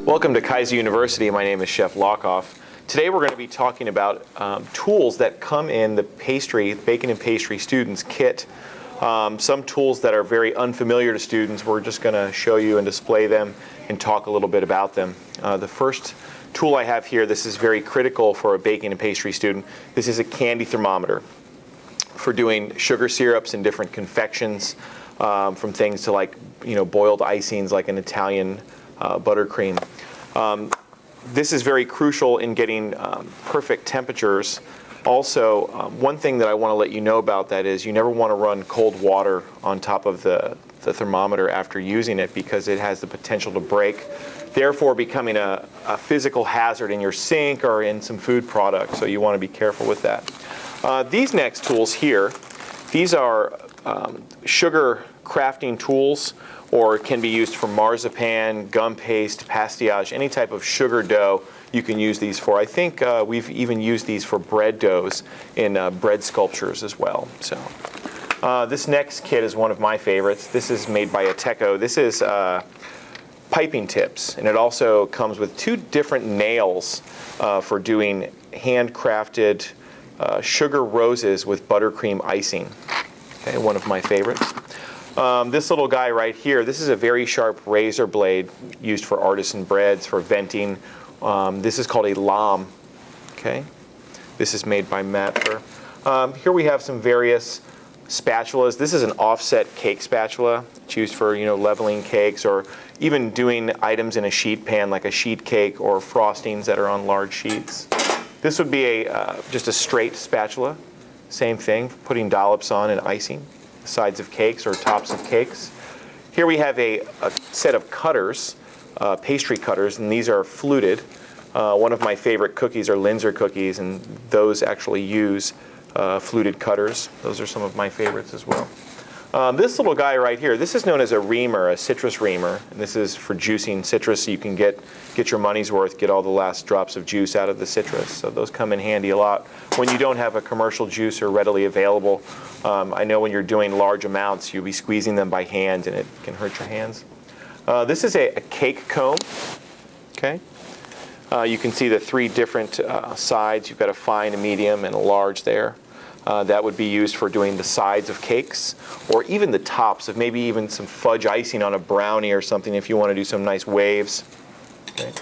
Welcome to Kaiser University. My name is Chef Lockoff. Today we're going to be talking about tools that come in the bacon and pastry students kit. Some tools that are very unfamiliar to students. We're just going to show you and display them and talk a little bit about them. The first tool I have here, this is very critical for a baking and pastry student. This is a candy thermometer for doing sugar syrups and different confections, from things to like boiled icings like an Italian buttercream. This is very crucial in getting perfect temperatures. Also, one thing that I want to let you know about that is you never want to run cold water on top of the thermometer after using it, because it has the potential to break, therefore becoming a physical hazard in your sink or in some food products. So you want to be careful with that. These next tools here, these are sugar crafting tools, or can be used for marzipan, gum paste, pastillage, any type of sugar dough you can use these for. I think we've even used these for bread doughs in bread sculptures as well. So this next kit is one of my favorites. This is made by Ateco. This is piping tips, and it also comes with two different nails for doing handcrafted sugar roses with buttercream icing. Okay, one of my favorites. This little guy right here, this is a very sharp razor blade used for artisan breads, for venting. This is called a lam. Okay, this is made by Matfer. Here we have some various spatulas. This is an offset cake spatula. It's used for leveling cakes, or even doing items in a sheet pan like a sheet cake or frostings that are on large sheets. This would be just a straight spatula. Same thing, putting dollops on and icing sides of cakes or tops of cakes. Here we have a set of cutters, pastry cutters, and these are fluted. One of my favorite cookies are Linzer cookies, and those actually use fluted cutters. Those are some of my favorites as well. This little guy right here, this is known as a reamer, a citrus reamer, and this is for juicing citrus, so you can get your money's worth, get all the last drops of juice out of the citrus. So those come in handy a lot when you don't have a commercial juicer readily available. I know when you're doing large amounts, you'll be squeezing them by hand, and it can hurt your hands. This is a cake comb. Okay. You can see the three different sides. You've got a fine, a medium, and a large there. That would be used for doing the sides of cakes, or even the tops of maybe even some fudge icing on a brownie or something if you want to do some nice waves. Okay.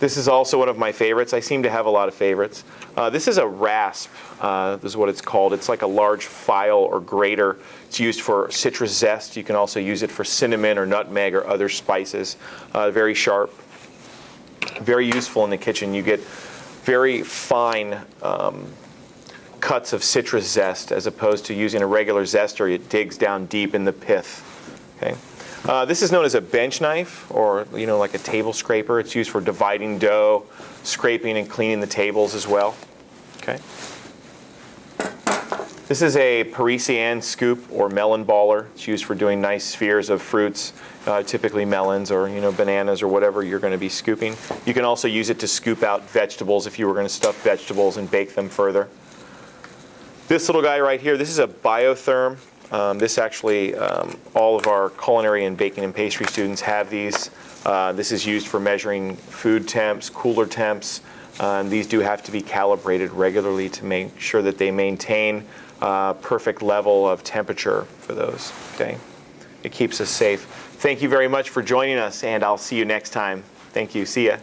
This is also one of my favorites. I seem to have a lot of favorites. This is a rasp. This is what it's called. It's like a large file or grater. It's used for citrus zest. You can also use it for cinnamon or nutmeg or other spices. Very sharp. Very useful in the kitchen. You get very fine cuts of citrus zest, as opposed to using a regular zester. It digs down deep in the pith. Okay. This is known as a bench knife, or like a table scraper. It's used for dividing dough, scraping and cleaning the tables as well. Okay. This is a Parisienne scoop or melon baller. It's used for doing nice spheres of fruits, typically melons or bananas or whatever you're going to be scooping. You can also use it to scoop out vegetables if you were going to stuff vegetables and bake them further. This little guy right here, this is a biotherm. This actually, all of our culinary and baking and pastry students have these. This is used for measuring food temps, cooler temps. These do have to be calibrated regularly to make sure that they maintain perfect level of temperature for those. Okay, it keeps us safe. Thank you very much for joining us, and I'll see you next time. Thank you. See ya.